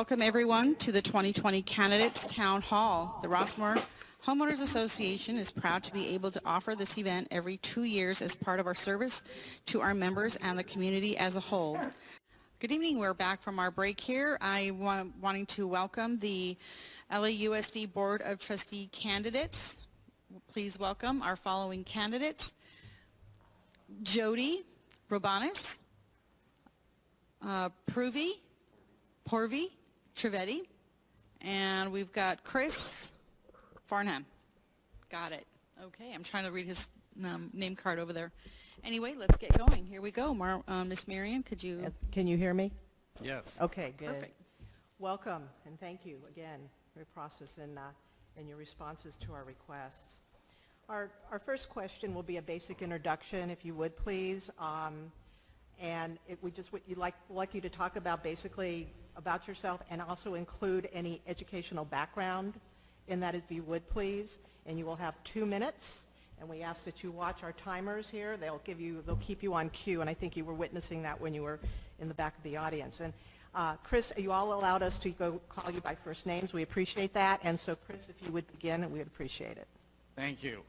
Welcome everyone to the 2020 Candidates Town Hall. The Rossmore Homeowners Association is proud to be able to offer this event every 2 years as part of our service to our members and the community as a whole. Good evening. We're back from our break here. Wanting to welcome the LAUSD Board of Trustee candidates. Please welcome our following candidates: Jody Robanis, Porvi Trivedi, and we've got Chris Farnham. Got it. Okay, I'm trying to read his name card over there. Anyway, let's get going. Here we go. Miss Marion, could you? Yes. Can you hear me? Yes. Okay, good. Perfect. Welcome, and thank you again for your process and your responses to our requests. Our first question will be a basic introduction, if you would please. And we'd like you to talk about basically about yourself and also include any educational background in that, if you would please. And you will have 2 minutes. And we ask that you watch our timers here. They'll keep you on cue, and I think you were witnessing that when you were in the back of the audience. And Chris, you all allowed us to call you by first names. We appreciate that. And so, Chris, if you would begin, we would appreciate it. Thank you.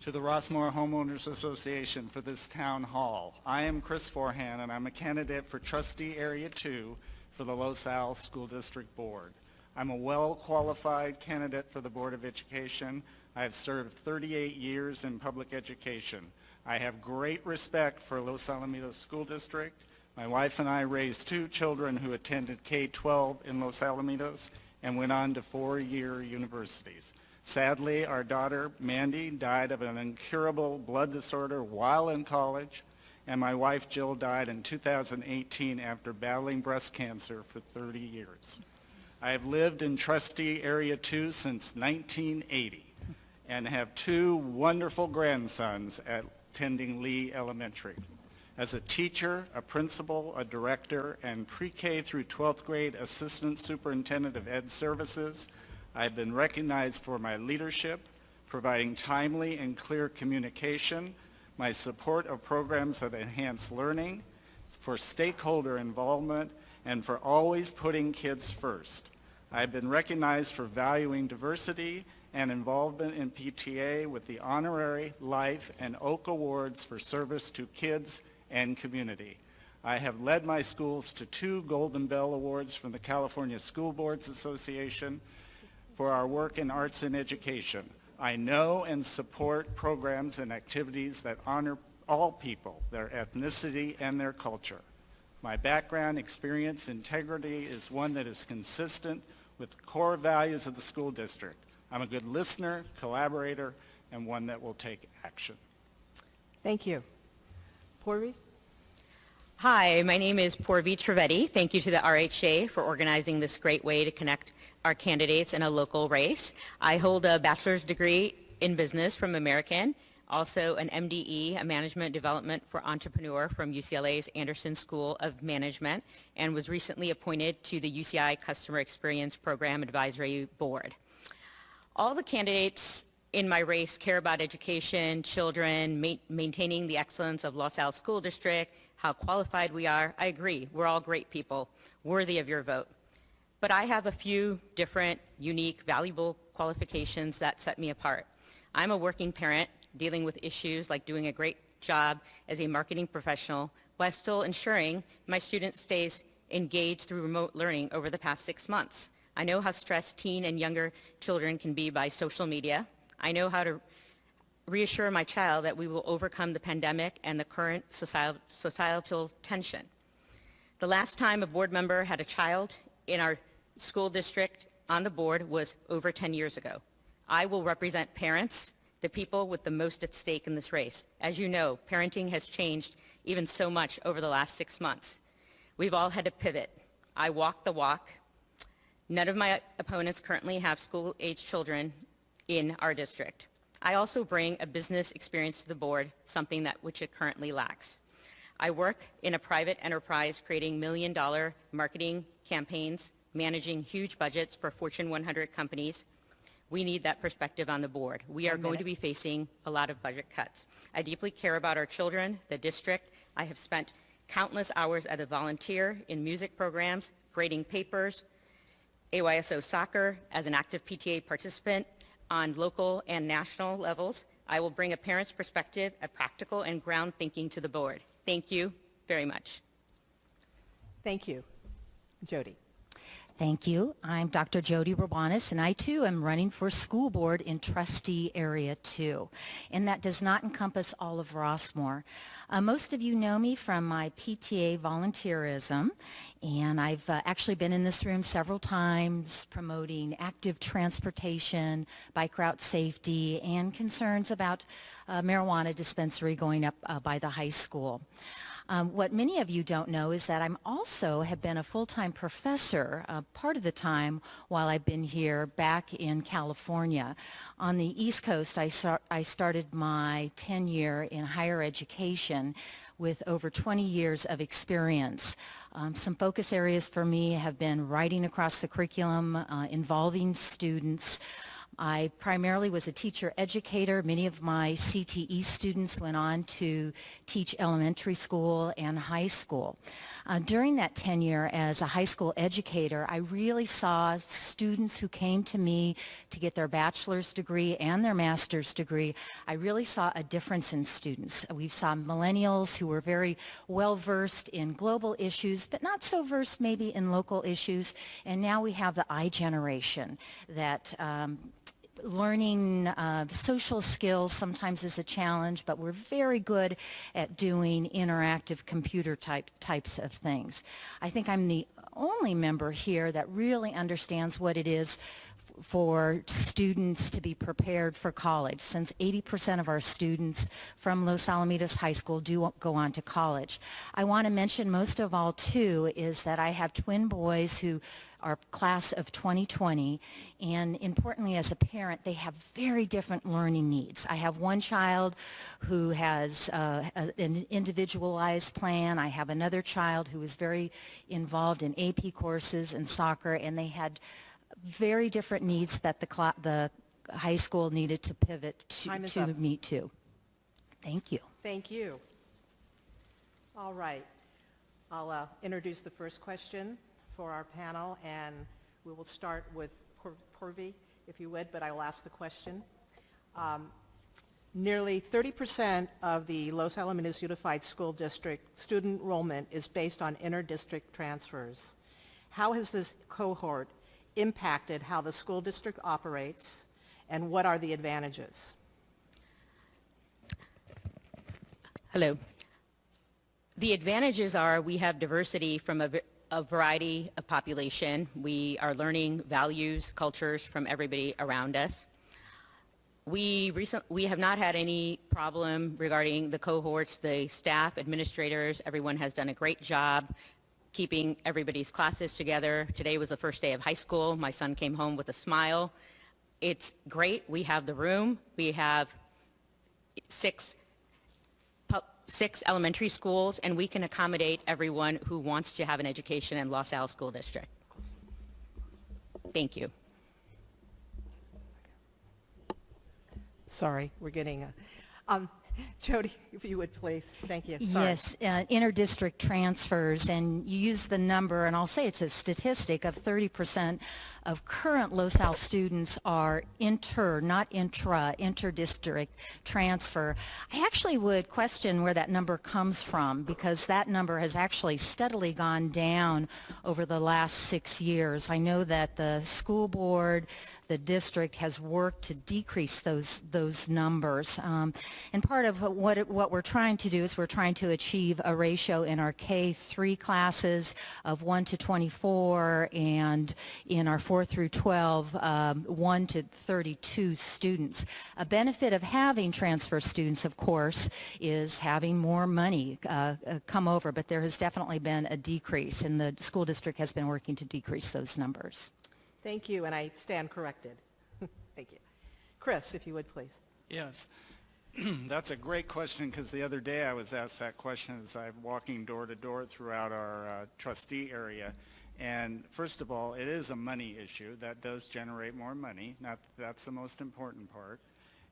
To the Rossmore Homeowners Association for this town hall. I am Chris Forhan, and I'm a candidate for Trustee Area 2 for the Los Al School District Board. I'm a well-qualified candidate for the Board of Education. I have served 38 years in public education. I have great respect for Los Alamitos School District. My wife and I raised 2 children who attended K-12 in Los Alamitos and went on to 4-year universities. Sadly, our daughter, Mandy, died of an incurable blood disorder while in college, and my wife, Jill, died in 2018 after battling breast cancer for 30 years. I have lived in Trustee Area 2 since 1980 and have 2 wonderful grandsons attending Lee Elementary. As a teacher, a principal, a director, and pre-K through 12th grade assistant superintendent of ed services, I've been recognized for my leadership, providing timely and clear communication, my support of programs that enhance learning, for stakeholder involvement, and for always putting kids first. I've been recognized for valuing diversity and involvement in PTA with the Honorary, Life, and Oak Awards for service to kids and community. I have led my schools to 2 Golden Bell Awards from the California School Boards Association for our work in arts and education. I know and support programs and activities that honor all people, their ethnicity, and their culture. My background, experience, integrity is one that is consistent with core values of the school district. I'm a good listener, collaborator, and one that will take action. Thank you. Porvi? Hi, my name is Porvi Trivedi. Thank you to the RHA for organizing this great way to connect our candidates in a local race. I hold a bachelor's degree in business from American, also an MDE, a Management Development for Entrepreneur from UCLA's Anderson School of Management, and was recently appointed to the UCI Customer Experience Program Advisory Board. All the candidates in my race care about education, children, maintaining the excellence of Los Al School District, how qualified we are. I agree, we're all great people, worthy of your vote. But I have a few different, unique, valuable qualifications that set me apart. I'm a working parent dealing with issues like doing a great job as a marketing professional while still ensuring my student stays engaged through remote learning over the past 6 months. I know how stressed teen and younger children can be by social media. I know how to reassure my child that we will overcome the pandemic and the current societal tension. The last time a board member had a child in our school district on the board was over 10 years ago. I will represent parents, the people with the most at stake in this race. As you know, parenting has changed even so much over the last 6 months. We've all had to pivot. I walk the walk. None of my opponents currently have school-age children in our district. I also bring a business experience to the board, something which it currently lacks. I work in a private enterprise creating million-dollar marketing campaigns, managing huge budgets for Fortune 100 companies. We need that perspective on the board. We are going to be facing a lot of budget cuts. I deeply care about our children, the district. I have spent countless hours as a volunteer in music programs, grading papers, AYSO soccer as an active PTA participant on local and national levels. I will bring a parent's perspective, a practical and ground thinking to the board. Thank you very much. Thank you. Jody. Thank you. I'm Dr. Jody Robanis, and I too am running for school board in trustee area 2. And that does not encompass all of Rossmore. Most of you know me from my PTA volunteerism, and I've actually been in this room several times promoting active transportation, bike route safety, and concerns about marijuana dispensary going up by the high school. What many of you don't know is that I'm also have been a full-time professor part of the time while I've been here back in California. On the East Coast, I started my tenure in higher education with over 20 years of experience. Some focus areas for me have been writing across the curriculum, involving students. I primarily was a teacher educator. Many of my CTE students went on to teach elementary school and high school. During that tenure as a high school educator, I really saw students who came to me to get their bachelor's degree and their master's degree. I really saw a difference in students. We saw millennials who were very well versed in global issues, but not so versed maybe in local issues. And now we have the I generation that learning social skills sometimes is a challenge, but we're very good at doing interactive computer types of things. I think I'm the only member here that really understands what it is for students to be prepared for college, since 80% of our students from Los Alamitos High School do go on to college. I want to mention most of all, too, is that I have twin boys who are class of 2020, and importantly as a parent, they have very different learning needs. I have one child who has an individualized plan. I have another child who is very involved in AP courses and soccer, and they had very different needs that the high school needed to pivot to meet to. Thank you. Thank you. All right. I'll introduce the first question for our panel, and we will start with Purvi, if you would, but I will ask the question. Nearly 30% of the Los Alamitos Unified School District student enrollment is based on inter-district transfers. How has this cohort impacted how the school district operates, and what are the advantages? Hello. The advantages are we have diversity from a variety of population. We are learning values, cultures from everybody around us. We have not had any problem regarding the cohorts. The staff, administrators, everyone has done a great job keeping everybody's classes together. Today was the first day of high school. My son came home with a smile. It's great. We have the room. We have six elementary schools, and we can accommodate everyone who wants to have an education in Los Al School District. Thank you. Sorry, we're getting Jody, if you would please. Thank you. Sorry. Yes, inter-district transfers, and you use the number, and I'll say it's a statistic of 30% of current Los Al students are not inter-district transfer. I actually would question where that number comes from, because that number has actually steadily gone down over the last 6 years. I know that the school board, the district has worked to decrease those numbers. And part of what we're trying to do is we're trying to achieve a ratio in our K-3 classes of 1 to 24, and in our 4 through 12, 1 to 32 students. A benefit of having transfer students, of course, is having more money come over, but there has definitely been a decrease, and the school district has been working to decrease those numbers. Thank you, and I stand corrected. Thank you. Chris, if you would, please. Yes. That's a great question, because the other day I was asked that question as I'm walking door to door throughout our trustee area. And first of all, it is a money issue. That does generate more money. That's the most important part.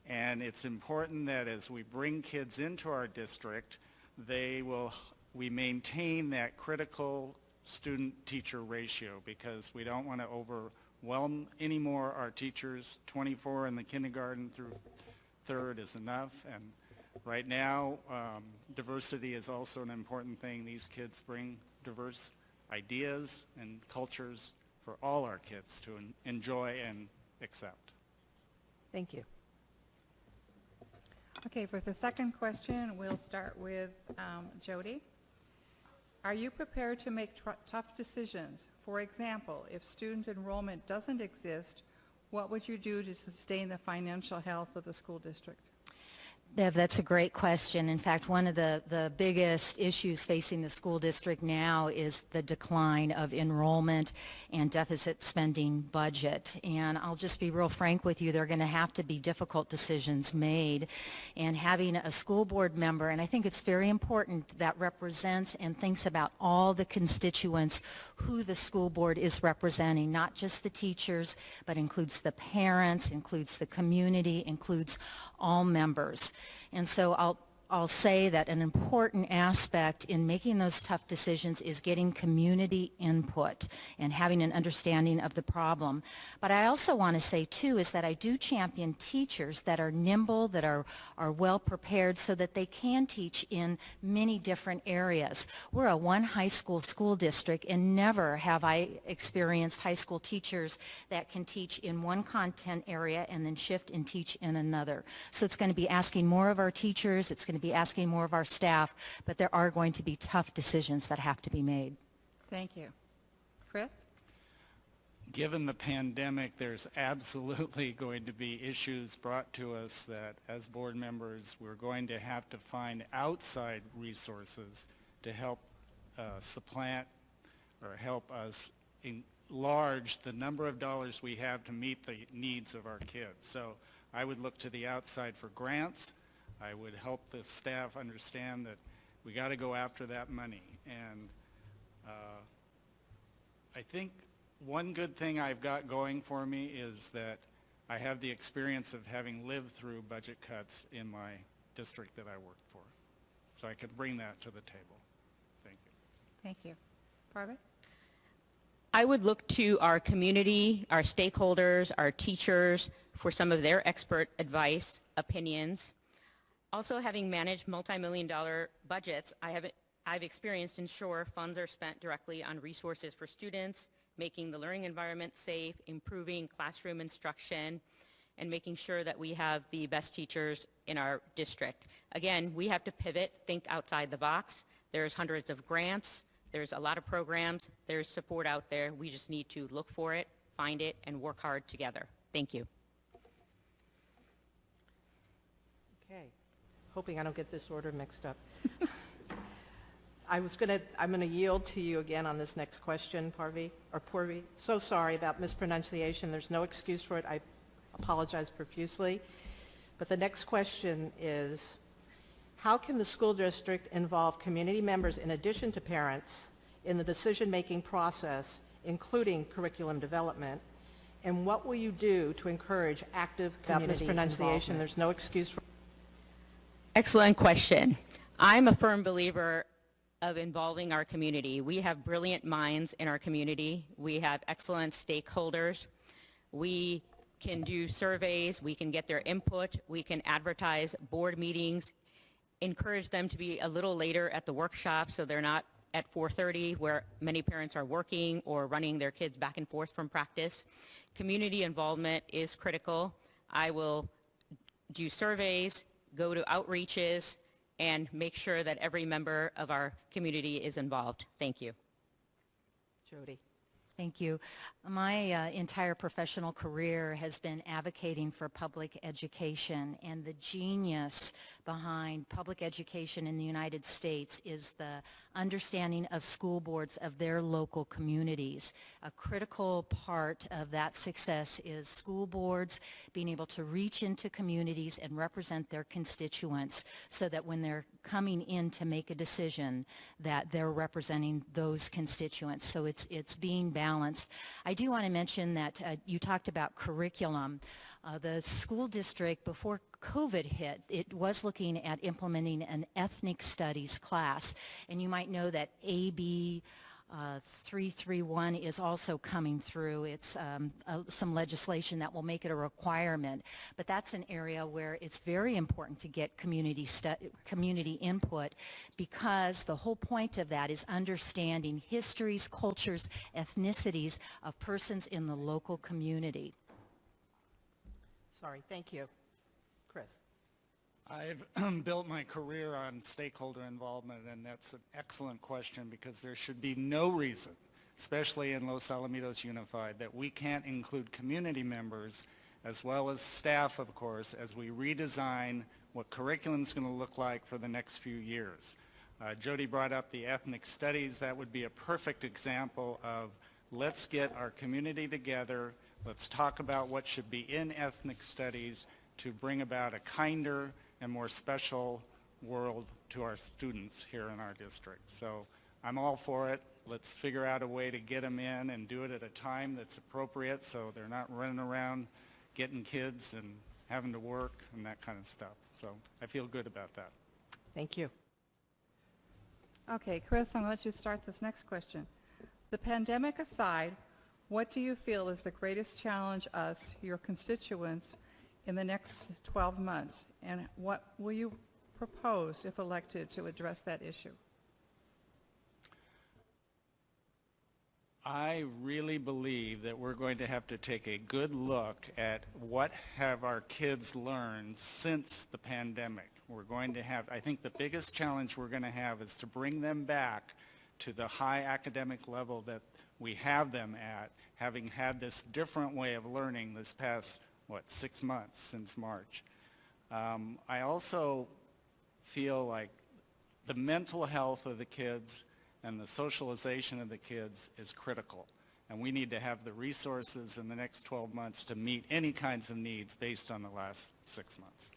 And it's important that as we bring kids into our district, we maintain that critical student-teacher ratio, because we don't want to overwhelm anymore our teachers. 24 in the kindergarten through third is enough, and right now, diversity is also an important thing. These kids bring diverse ideas and cultures for all our kids to enjoy and accept. Thank you. Okay, for the second question, we'll start with Jody. Are you prepared to make tough decisions? For example, if student enrollment doesn't exist, what would you do to sustain the financial health of the school district? Bev, that's a great question. In fact, one of the biggest issues facing the school district now is the decline of enrollment and deficit spending budget. And I'll just be real frank with you, there are going to have to be difficult decisions made. And having a school board member, and I think it's very important, that represents and thinks about all the constituents who the school board is representing, not just the teachers, but includes the parents, includes the community, includes all members. And so I'll say that an important aspect in making those tough decisions is getting community input and having an understanding of the problem. But I also want to say, too, is that I do champion teachers that are nimble, that are well prepared so that they can teach in many different areas. We're a one high school school district, and never have I experienced high school teachers that can teach in one content area and then shift and teach in another. So it's going to be asking more of our teachers, it's going to be asking more of our staff, but there are going to be tough decisions that have to be made. Thank you. Chris? Given the pandemic, there's absolutely going to be issues brought to us that as board members, we're going to have to find outside resources to help supplant or help us enlarge the number of dollars we have to meet the needs of our kids. So I would look to the outside for grants. I would help the staff understand that we got to go after that money. And I think one good thing I've got going for me is that I have the experience of having lived through budget cuts in my district that I worked for. So I could bring that to the table. Thank you. Thank you. Parvati? I would look to our community, our stakeholders, our teachers for some of their expert advice, opinions. Also, having managed multi-million-dollar budgets, I've experienced ensure funds are spent directly on resources for students, making the learning environment safe, improving classroom instruction, and making sure that we have the best teachers in our district. Again, we have to pivot, think outside the box. There's hundreds of grants. There's a lot of programs. There's support out there. We just need to look for it, find it, and work hard together. Thank you. Okay. Hoping I don't get this order mixed up. I'm going to yield to you again on this next question, Purvi. So sorry about mispronunciation. There's no excuse for it. I apologize profusely. But the next question is, how can the school district involve community members in addition to parents in the decision-making process, including curriculum development? And what will you do to encourage active community involvement? There's no excuse for. Excellent question. I'm a firm believer of involving our community. We have brilliant minds in our community. We have excellent stakeholders. We can do surveys. We can get their input. We can advertise board meetings, encourage them to be a little later at the workshop so they're not at 4:30 where many parents are working or running their kids back and forth from practice. Community involvement is critical. I will do surveys, go to outreaches, and make sure that every member of our community is involved. Thank you. Jody. Thank you. My entire professional career has been advocating for public education, and the genius behind public education in the United States is the understanding of school boards of their local communities. A critical part of that success is school boards being able to reach into communities and represent their constituents so that when they're coming in to make a decision that they're representing those constituents. So it's being balanced. I do want to mention that you talked about curriculum. The school district, before COVID hit, it was looking at implementing an ethnic studies class. And you might know that AB 331 is also coming through. It's some legislation that will make it a requirement, but that's an area where it's very important to get community input, because the whole point of that is understanding histories, cultures, ethnicities of persons in the local community. Sorry, thank you. Chris? I've built my career on stakeholder involvement, and that's an excellent question, because there should be no reason, especially in Los Alamitos Unified, that we can't include community members as well as staff, of course, as we redesign what curriculum is going to look like for the next few years. Jody brought up the ethnic studies. That would be a perfect example of, let's get our community together, let's talk about what should be in ethnic studies to bring about a kinder and more special world to our students here in our district. So I'm all for it. Let's figure out a way to get them in and do it at a time that's appropriate, so they're not running around getting kids and having to work and that kind of stuff. So I feel good about that. Thank you. Okay, Chris, I'm going to let you start this next question. The pandemic aside, what do you feel is the greatest challenge us, your constituents, in the next 12 months? And what will you propose, if elected, to address that issue? I really believe that we're going to have to take a good look at what have our kids learned since the pandemic. We're going to have, I think the biggest challenge we're going to have is to bring them back to the high academic level that we have them at, having had this different way of learning this past, 6 months since March. I also feel like the mental health of the kids and the socialization of the kids is critical. And we need to have the resources in the next 12 months to meet any kinds of needs based on the last 6 months.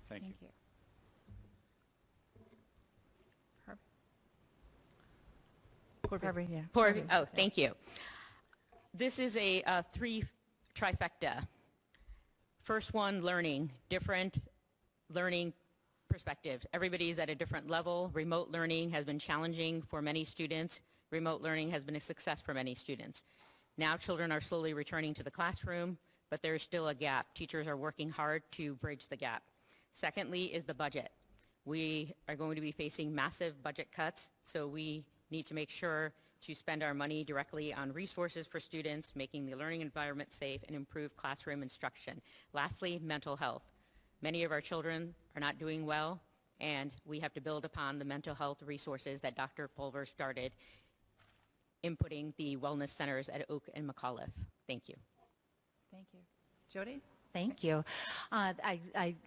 Thank you. Barbie, yeah. Oh, thank you. This is a three trifecta. First one, learning, different learning perspectives. Everybody's at a different level. Remote learning has been challenging for many students. Remote learning has been a success for many students. Now children are slowly returning to the classroom, but there's still a gap. Teachers are working hard to bridge the gap. Secondly is the budget. We are going to be facing massive budget cuts, so we need to make sure to spend our money directly on resources for students, making the learning environment safe, and improve classroom instruction. Lastly, mental health. Many of our children are not doing well, and we have to build upon the mental health resources that Dr. Pulver started inputting the wellness centers at Oak and McAuliffe. Thank you. Thank you. Jody? Thank you.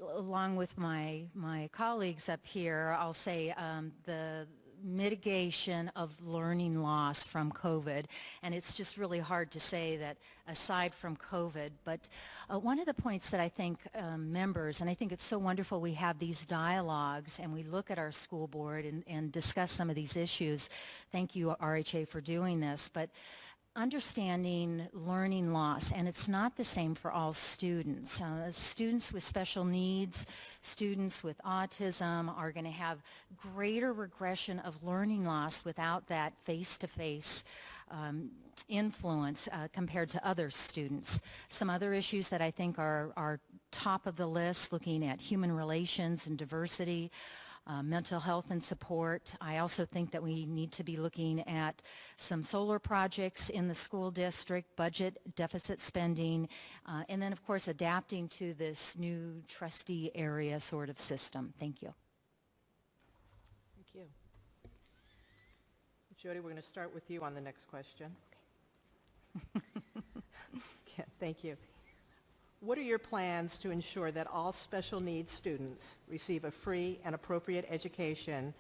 Along with my colleagues up here, I'll say the mitigation of learning loss from COVID, and it's just really hard to say that aside from COVID, but one of the points that I think members, and I think it's so wonderful we have these dialogues and we look at our school board and discuss some of these issues. Thank you, RHA, for doing this, but understanding learning loss, and it's not the same for all students. Students with special needs, students with autism are going to have greater regression of learning loss without that face-to-face influence compared to other students. Some other issues that I think are top of the list, looking at human relations and diversity, mental health and support. I also think that we need to be looking at some solar projects in the school district, budget deficit spending, and then of course adapting to this new trustee area sort of system. Thank you. Thank you. Jody, we're going to start with you on the next question. Yeah, thank you. What are your plans to ensure that all special needs students receive a free and appropriate education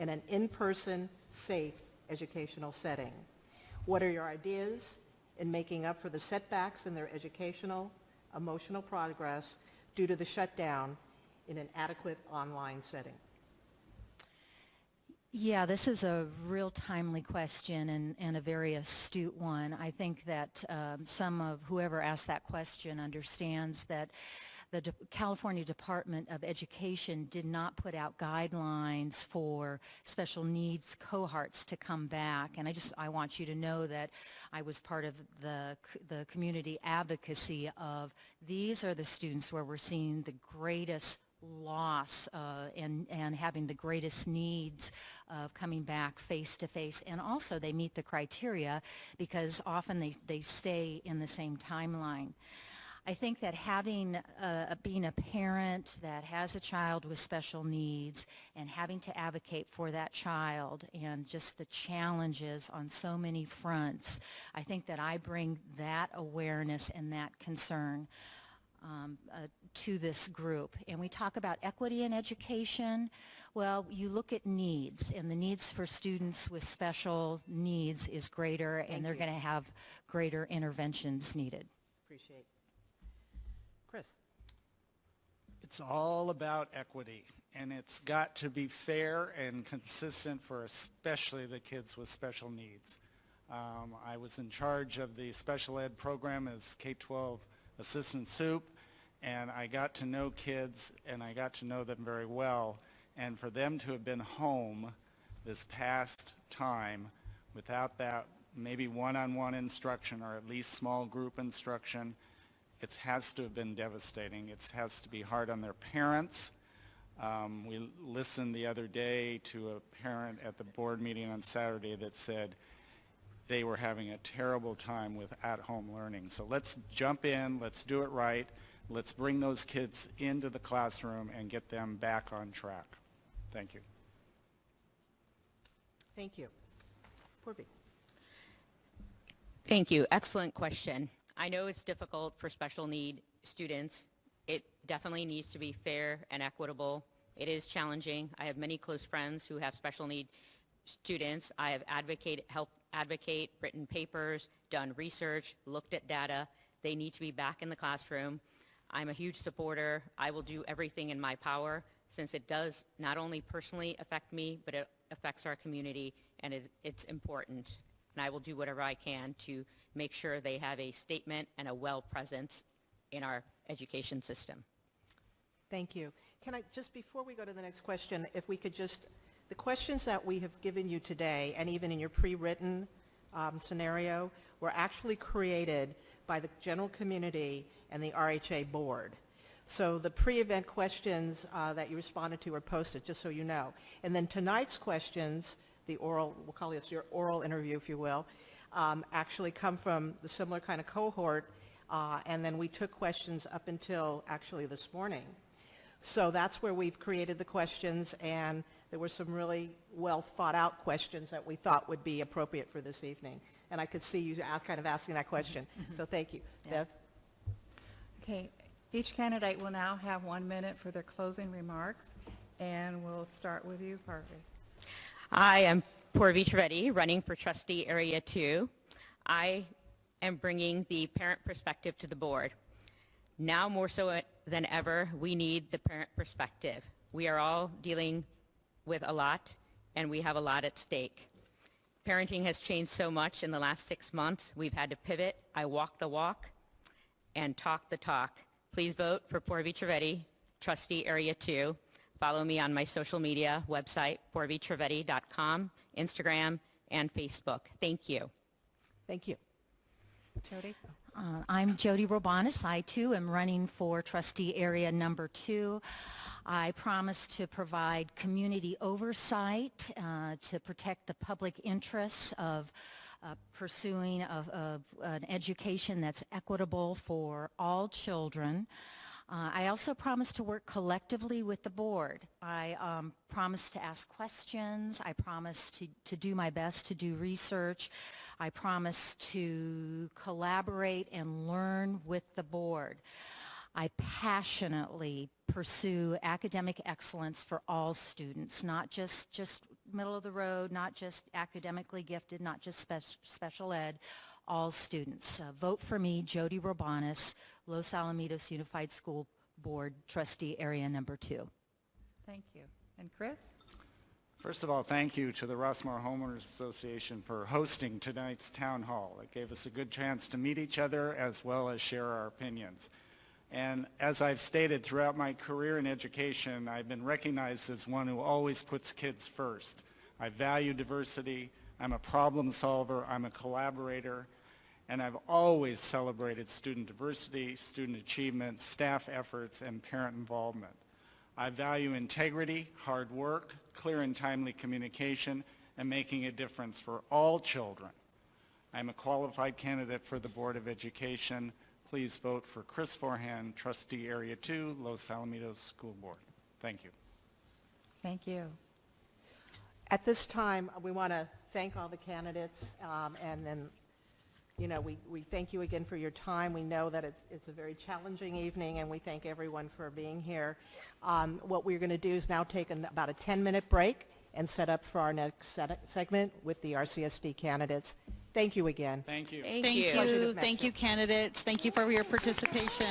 in an in-person, safe educational setting? What are your ideas in making up for the setbacks in their educational, emotional progress due to the shutdown in an adequate online setting? Yeah, this is a real timely question and a very astute one. I think that some of whoever asked that question understands that California Department of Education did not put out guidelines for special needs cohorts to come back. And I want you to know that I was part of the community advocacy of these are the students where we're seeing the greatest loss and having the greatest needs of coming back face to face. And also they meet the criteria because often they stay in the same timeline. I think that being a parent that has a child with special needs and having to advocate for that child and just the challenges on so many fronts, I think that I bring that awareness and that concern to this group. And we talk about equity in education. Well, you look at needs, and the needs for students with special needs is greater, and they're going to have greater interventions needed. Appreciate. Chris? It's all about equity, and it's got to be fair and consistent for especially the kids with special needs. I was in charge of the special ed program as K-12 assistant soup, and I got to know kids, and I got to know them very well. And for them to have been home this past time without that maybe one-on-one instruction or at least small group instruction, it has to have been devastating. It has to be hard on their parents. We listened the other day to a parent at the board meeting on Saturday that said they were having a terrible time with at-home learning. So let's jump in, let's do it right, let's bring those kids into the classroom and get them back on track. Thank you. Thank you. Purvi? Thank you. Excellent question. I know it's difficult for special need students. It definitely needs to be fair and equitable. It is challenging. I have many close friends who have special need students. I have helped advocate, written papers, done research, looked at data. They need to be back in the classroom. I'm a huge supporter. I will do everything in my power since it does not only personally affect me, but it affects our community, and it's important. And I will do whatever I can to make sure they have a statement and a well presence in our education system. Thank you. Can I, just before we go to the next question, if we could just, the questions that we have given you today, and even in your pre-written scenario, were actually created by the general community and the RHA board. So the pre-event questions that you responded to are posted, just so you know. And then tonight's questions, the oral, we'll call this your oral interview, if you will, actually come from the similar kind of cohort, and then we took questions up until actually this morning. So that's where we've created the questions, and there were some really well thought out questions that we thought would be appropriate for this evening. And I could see you kind of asking that question. So thank you. Yeah. Bev? Okay, each candidate will now have 1 minute for their closing remarks, and we'll start with you, Purvi. I am Purvi Trivedi, running for trustee area 2. I am bringing the parent perspective to the board. Now more so than ever, we need the parent perspective. We are all dealing with a lot, and we have a lot at stake. Parenting has changed so much in the last 6 months. We've had to pivot. I walk the walk and talk the talk. Please vote for Purvi Trivedi, trustee area 2. Follow me on my social media website, purvitrivedi.com, Instagram, and Facebook. Thank you. Thank you. Jody? I'm Jody Robanis. I, too, am running for trustee area number 2. I promise to provide community oversight to protect the public interests of pursuing an education that's equitable for all children. I also promise to work collectively with the board. I promise to ask questions. I promise to do my best to do research. I promise to collaborate and learn with the board. I passionately pursue academic excellence for all students, not just middle of the road, not just academically gifted, not just special ed, all students. Vote for me, Jody Robanis, Los Alamitos Unified School Board, trustee area number 2. Thank you. And Chris? First of all, thank you to the Rossmore Homeowners Association for hosting tonight's town hall. It gave us a good chance to meet each other as well as share our opinions. And as I've stated throughout my career in education, I've been recognized as one who always puts kids first. I value diversity, I'm a problem solver, I'm a collaborator, and I've always celebrated student diversity, student achievement, staff efforts, and parent involvement. I value integrity, hard work, clear and timely communication, and making a difference for all children. I'm a qualified candidate for the Board of Education. Please vote for Chris Forehand, Trustee Area 2, Los Alamitos School Board. Thank you. Thank you. At this time, we want to thank all the candidates, and then, you know, we thank you again for your time. We know that it's a very challenging evening, and we thank everyone for being here. What we're going to do is now take about a 10-minute break and set up for our next segment with the RCSD candidates. Thank you again. Thank you. Thank Thank you. Pleasure to you. have met Thank you. you, candidates. Thank you for your participation.